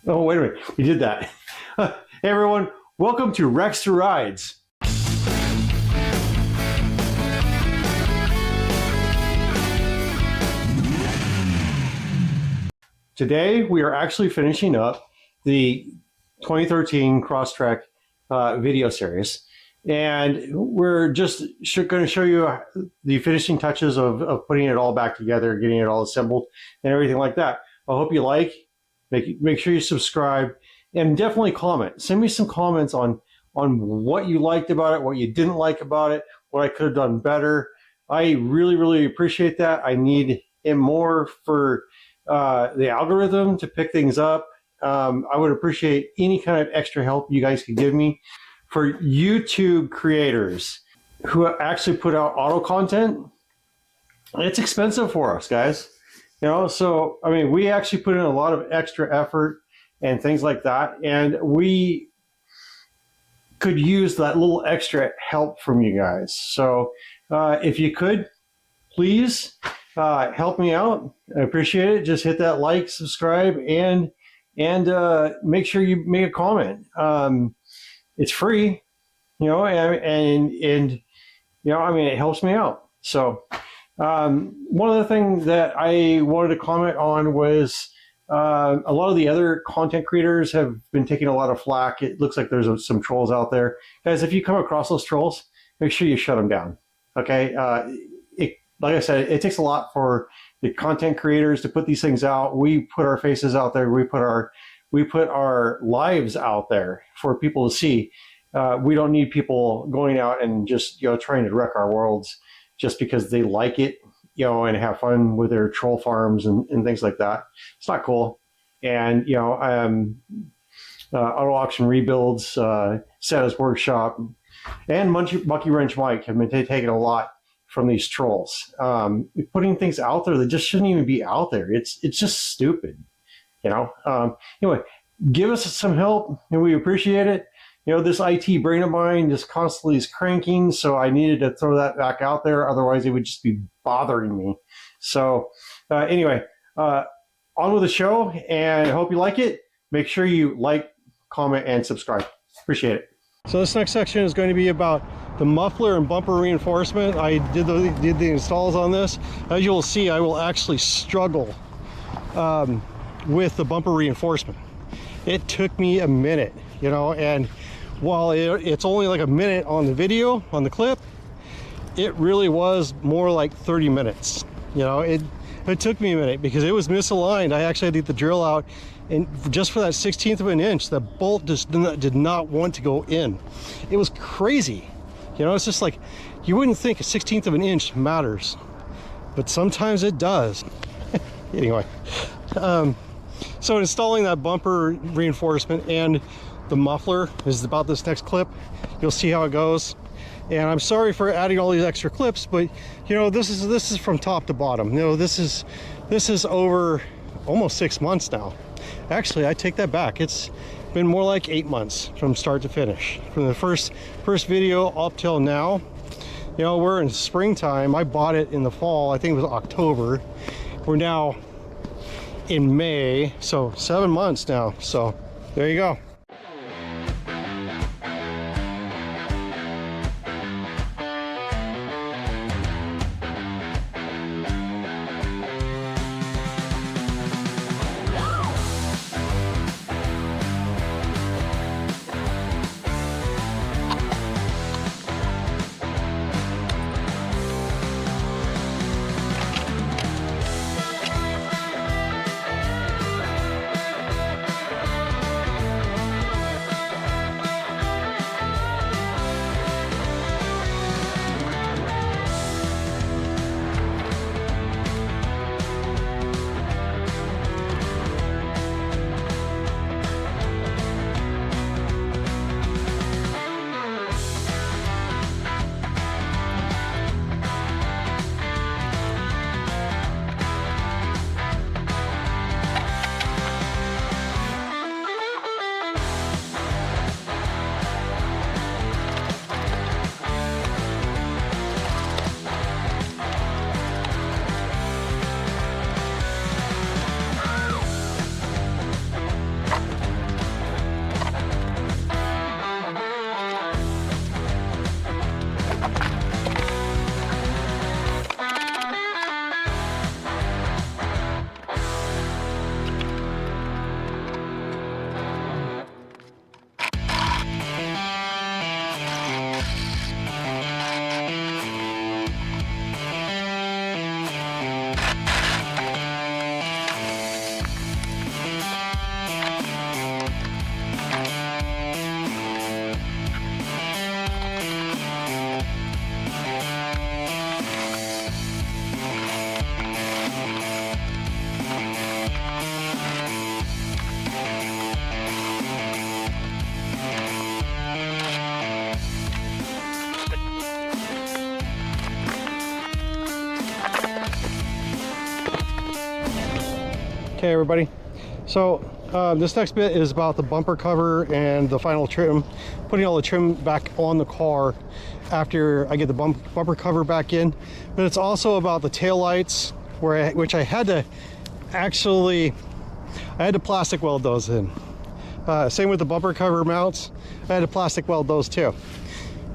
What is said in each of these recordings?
Oh, wait a minute. We did that. Hey, everyone. Welcome to Rex Rides. Today, we are actually finishing up the 2013 Crosstrek video series. And we're just going to show you the finishing touches of putting it all back together, getting it all assembled, and everything like that. I hope you like. Make sure you subscribe, and definitely comment. Send me some comments on what you liked about it, what you didn't like about it, what I could have done better. I really, really appreciate that. I need it more for the algorithm to pick things up. I would appreciate any kind of extra help you guys could give me. For YouTube creators who actually put out auto content, it's expensive for us, guys. You know, so I mean, we actually put in a lot of extra effort and things like that, and we could use that little extra help from you guys. So if you could, please help me out. I appreciate it. Just hit that like, subscribe, and make sure you make a comment. It's free, you know, and you know, I mean, it helps me out. So one of the things that I wanted to comment on was a lot of the other content creators have been taking a lot of flack. It looks like there's some trolls out there. Guys, if you come across those trolls, make sure you shut them down, okay? Like I said, it takes a lot for the content creators to put these things out. We put our faces out there. We put our lives out there for people to see. We don't need people going out and just, you know, trying to wreck our worlds just because they like it, you know, and have fun with their troll farms and things like that. It's not cool. And, you know, Auto Auction Rebuilds, Santa's Workshop, and Monkey Wrench Mike have been taking a lot from these trolls. Putting things out there that just shouldn't even be out there. It's just stupid, you know. Anyway, give us some help, and we appreciate it. You know, this IT brain of mine just constantly is cranking, so I needed to throw that back out there. Otherwise, it would just be bothering me. So anyway, on with the show, and I hope you like it. Make sure you like, comment, and subscribe. Appreciate it. So this next section is going to be about the muffler and bumper reinforcement. I did the installs on this. As you will see, I will actually struggle with the bumper reinforcement. It took me a minute, you know, and while it's only like a minute on the video, on the clip, it really was more like 30 minutes. You know, it took me a minute because it was misaligned. I actually had to get the drill out, and just for that 1/16 of an inch, the bolt just did not want to go in. It was crazy. You know, it's just like, you wouldn't think a 1/16 of an inch matters, but sometimes it does. Anyway, so installing that bumper reinforcement and the muffler is about this next clip. You'll see how it goes. And I'm sorry for adding all these extra clips, but you know, this is from top to bottom. You know, this is over almost 6 months now. Actually, I take that back. It's been more like 8 months from start to finish. From the first video up till now. You know, we're in springtime. I bought it in the fall. I think it was October. We're now in May, so 7 months now. So there you go. Hey everybody, so this next bit is about the bumper cover and the final trim, putting all the trim back on the car after I get the bumper cover back in. But it's also about the tail lights, which I had to plastic weld those in. Same with the bumper cover mounts, I had to plastic weld those too.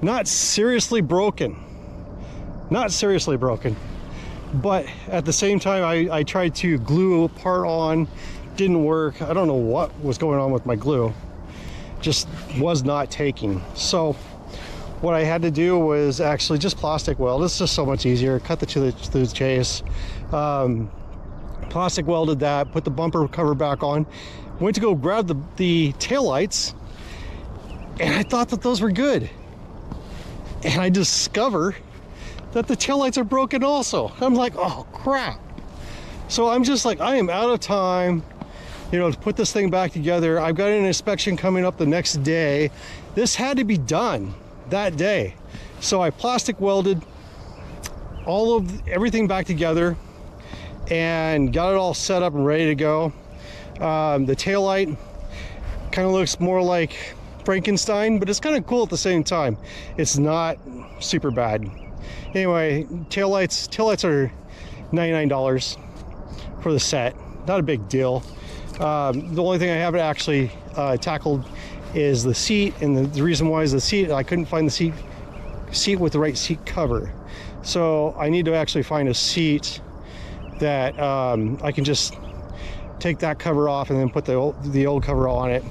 Not seriously broken, but at the same time I tried to glue a part on, didn't work. I don't know what was going on with my glue, just was not taking. So what I had to do was actually just plastic weld. It's just so much easier. Cut to the chase. Plastic welded that, put the bumper cover back on, went to go grab the tail lights, and I thought that those were good, and I discover that the taillights are broken also. I'm like, oh crap. So I'm just like, I am out of time, to put this thing back together. I've got an inspection coming up the next day. This had to be done that day. So I plastic welded everything back together and got it all set up and ready to go. The taillight kind of looks more like Frankenstein, but it's kind of cool at the same time. It's not super bad. Anyway, taillights are $99 for the set. Not a big deal. The only thing I haven't actually tackled is the seat, and the reason why is the seat. I couldn't find the seat with the right seat cover. So I need to actually find a seat that I can just take that cover off and then put the old cover on it.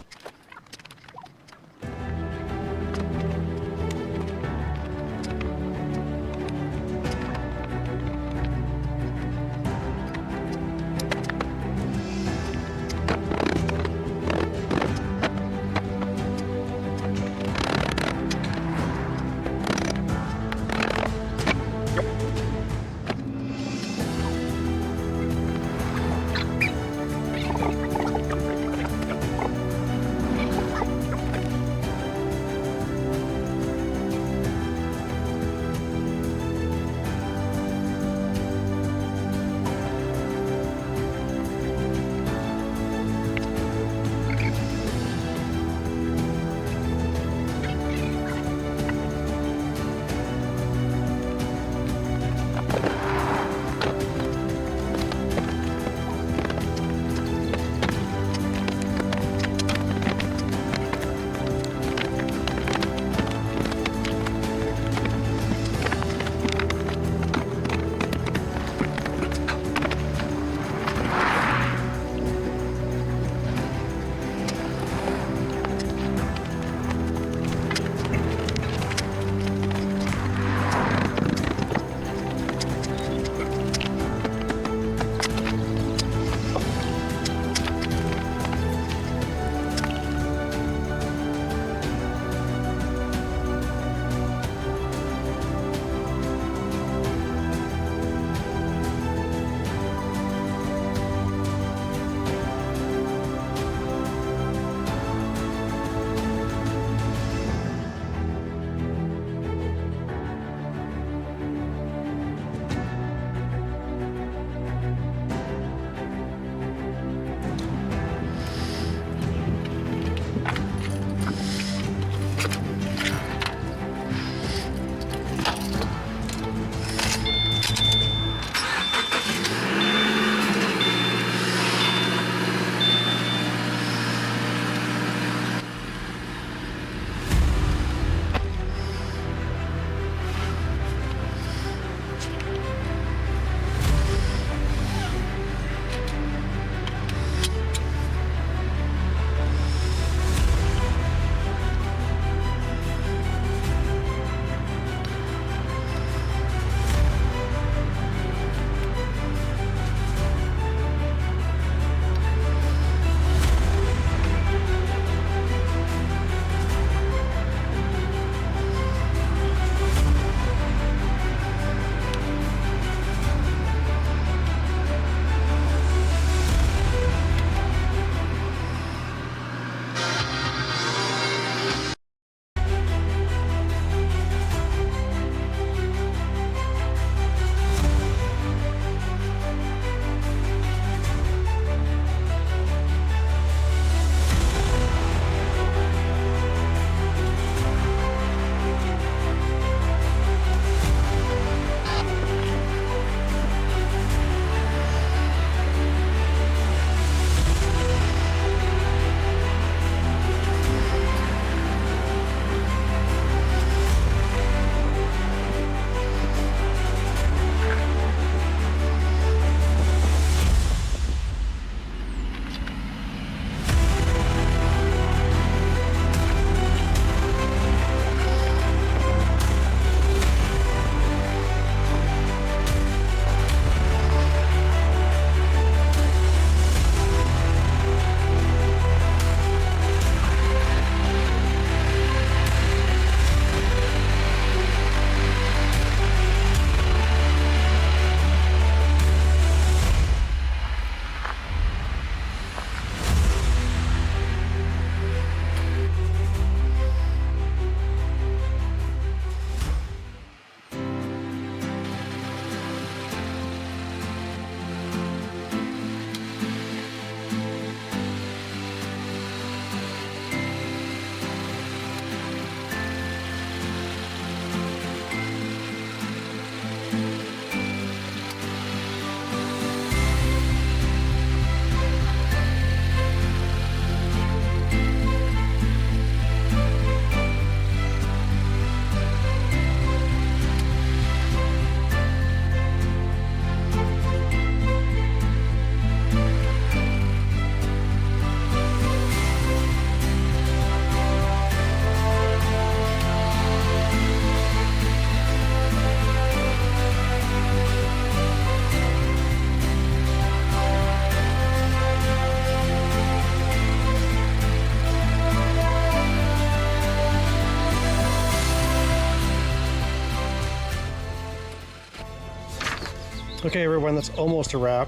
Okay everyone, that's almost a wrap.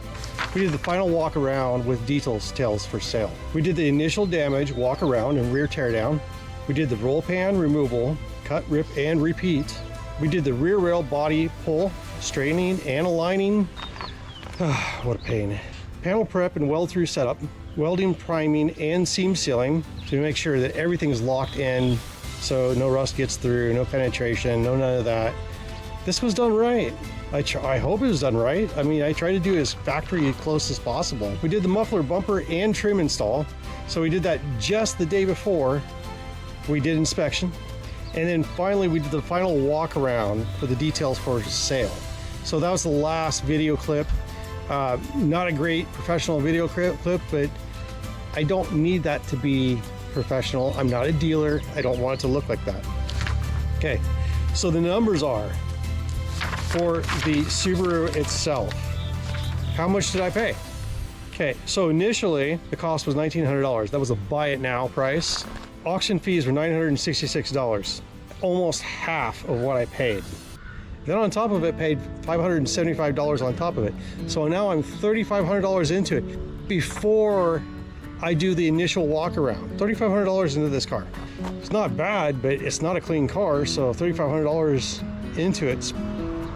We did the final walk around with details for sale. We did the initial damage, walk around and rear teardown. We did the roll pan removal, cut, rip, and repeat. We did the rear rail body pull, straightening and aligning. What a pain. Panel prep and weld through setup, welding, priming, and seam sealing to make sure that everything is locked in so no rust gets through, no penetration, no none of that. This was done right. I hope it was done right. I mean, I try to do as factory close as possible. We did the muffler bumper and trim install. So we did that just the day before we did inspection. And then finally we did the final walk around for the details for sale. So that was the last video clip. Not a great professional video clip, but I don't need that to be professional. I'm not a dealer. I don't want it to look like that. Okay, so the numbers are, for the Subaru itself, how much did I pay? Okay, so initially the cost was $1,900. That was a buy it now price. Auction fees were $966, almost half of what I paid. Then on top of it, paid $575 on top of it. So now I'm $3,500 into it before I do the initial walk around. $3,500 into this car. It's not bad, but it's not a clean car, so $3,500 into it's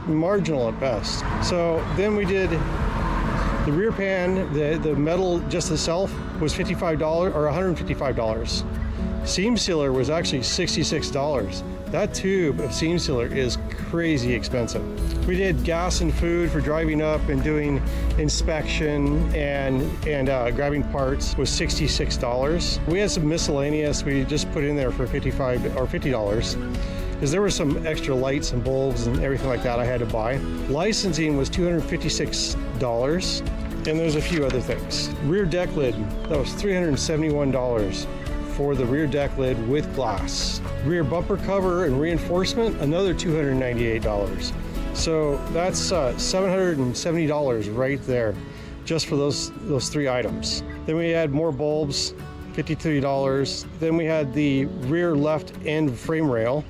marginal at best. So then we did the rear pan, the metal just itself was $55 or $155. Seam sealer was actually $66. That tube of seam sealer is crazy expensive. We did gas and food for driving up and doing inspection and grabbing parts was $66. We had some miscellaneous we just put in there for $55 or $50 because there were some extra lights and bulbs and everything like that I had to buy. Licensing was $256 and there's a few other things. Rear deck lid, that was $371 for the rear deck lid with glass. Rear bumper cover and reinforcement, another $298. So that's $770 right there, just for those three items. Then we had more bulbs, $53. Then we had the rear left end frame rail,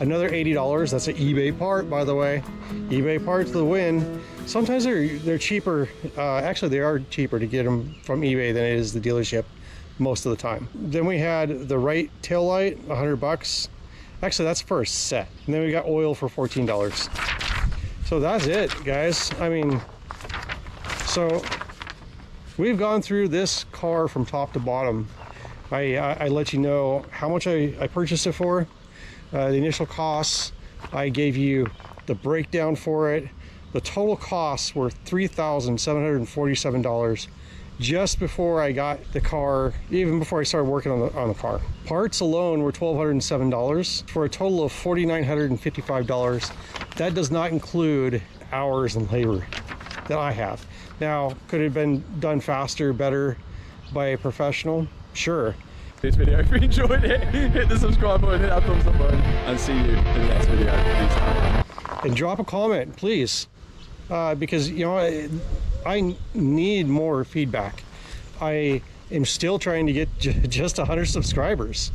another $80. That's an eBay part, by the way. eBay part to the win. Sometimes they're cheaper. Actually, they are cheaper to get them from eBay than it is the dealership most of the time. Then we had the right tail light, $100. Actually, that's for a set. And then we got oil for $14. So that's it, guys. I mean, so we've gone through this car from top to bottom. I let you know how much I purchased it for, the initial costs. I gave you the breakdown for it. The total costs were $3,747 just before I got the car, even before I started working on the car. Parts alone were $1,207 for a total of $4,955. That does not include hours and labor that I have. Now, could it have been done faster, better by a professional? Sure. This video, if you enjoyed it, hit the subscribe button, hit that thumbs up button, and see you in the next video. And drop a comment, please, because you know I need more feedback. I am still trying to get just 100 subscribers.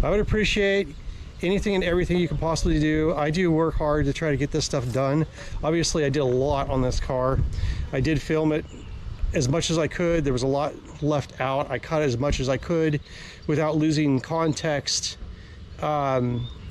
I would appreciate anything and everything you can possibly do. I do work hard to try to get this stuff done. Obviously, I did a lot on this car. I did film it as much as I could. There was a lot left out. I cut as much as I could without losing context. I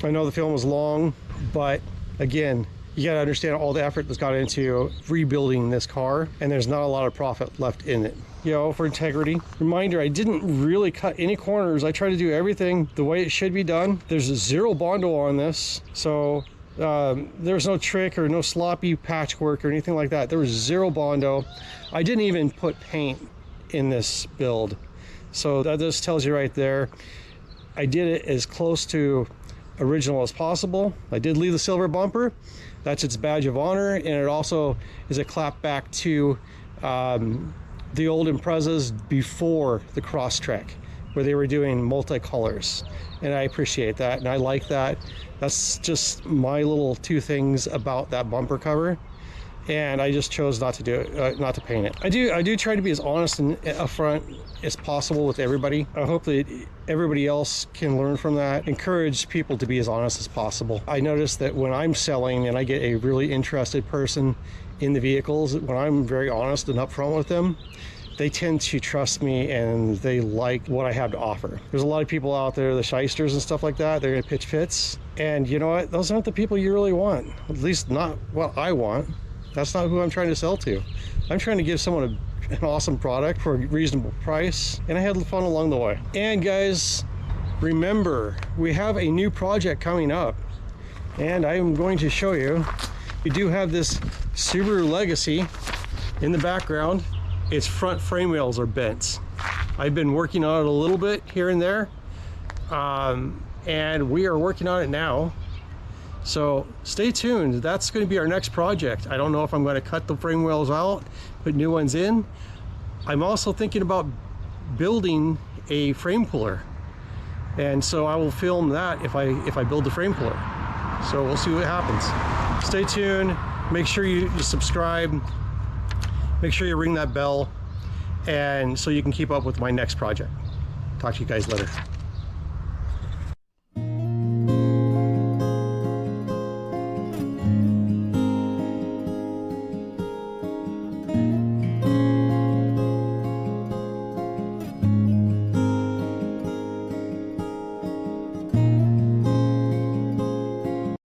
know the film was long, but again, you got to understand all the effort that's got into rebuilding this car, and there's not a lot of profit left in it. You know, for integrity. Reminder, I didn't really cut any corners. I try to do everything the way it should be done. There's a zero Bondo on this, so there's no trick or no sloppy patchwork or anything like that. There was zero Bondo. I didn't even put paint in this build. So that just tells you right there, I did it as close to original as possible. I did leave the silver bumper. That's its badge of honor, and it also is a clap back to the old Imprezas before the Crosstrek, where they were doing multicolors, and I appreciate that, and I like that. That's just my little two things about that bumper cover, and I just chose not to do it, not to paint it. I do try to be as honest and upfront as possible with everybody. I hope that everybody else can learn from that. Encourage people to be as honest as possible. I notice that when I'm selling and I get a really interested person in the vehicles, when I'm very honest and upfront with them, they tend to trust me and they like what I have to offer. There's a lot of people out there, the shysters and stuff like that, they're gonna pitch fits. And you know what? Those aren't the people you really want. At least not what I want. That's not who I'm trying to sell to. I'm trying to give someone an awesome product for a reasonable price, and I had fun along the way. And guys, remember, we have a new project coming up, and I'm going to show you. We do have this Subaru Legacy in the background. Its front frame rails are bent. I've been working on it a little bit here and there, and we are working on it now. So stay tuned. That's going to be our next project. I don't know if I'm going to cut the frame rails out, put new ones in. I'm also thinking about building a frame puller, and so I will film that if I build the frame puller. So we'll see what happens. Stay tuned. Make sure you subscribe. Make sure you ring that bell, and so you can keep up with my next project. Talk to you guys later.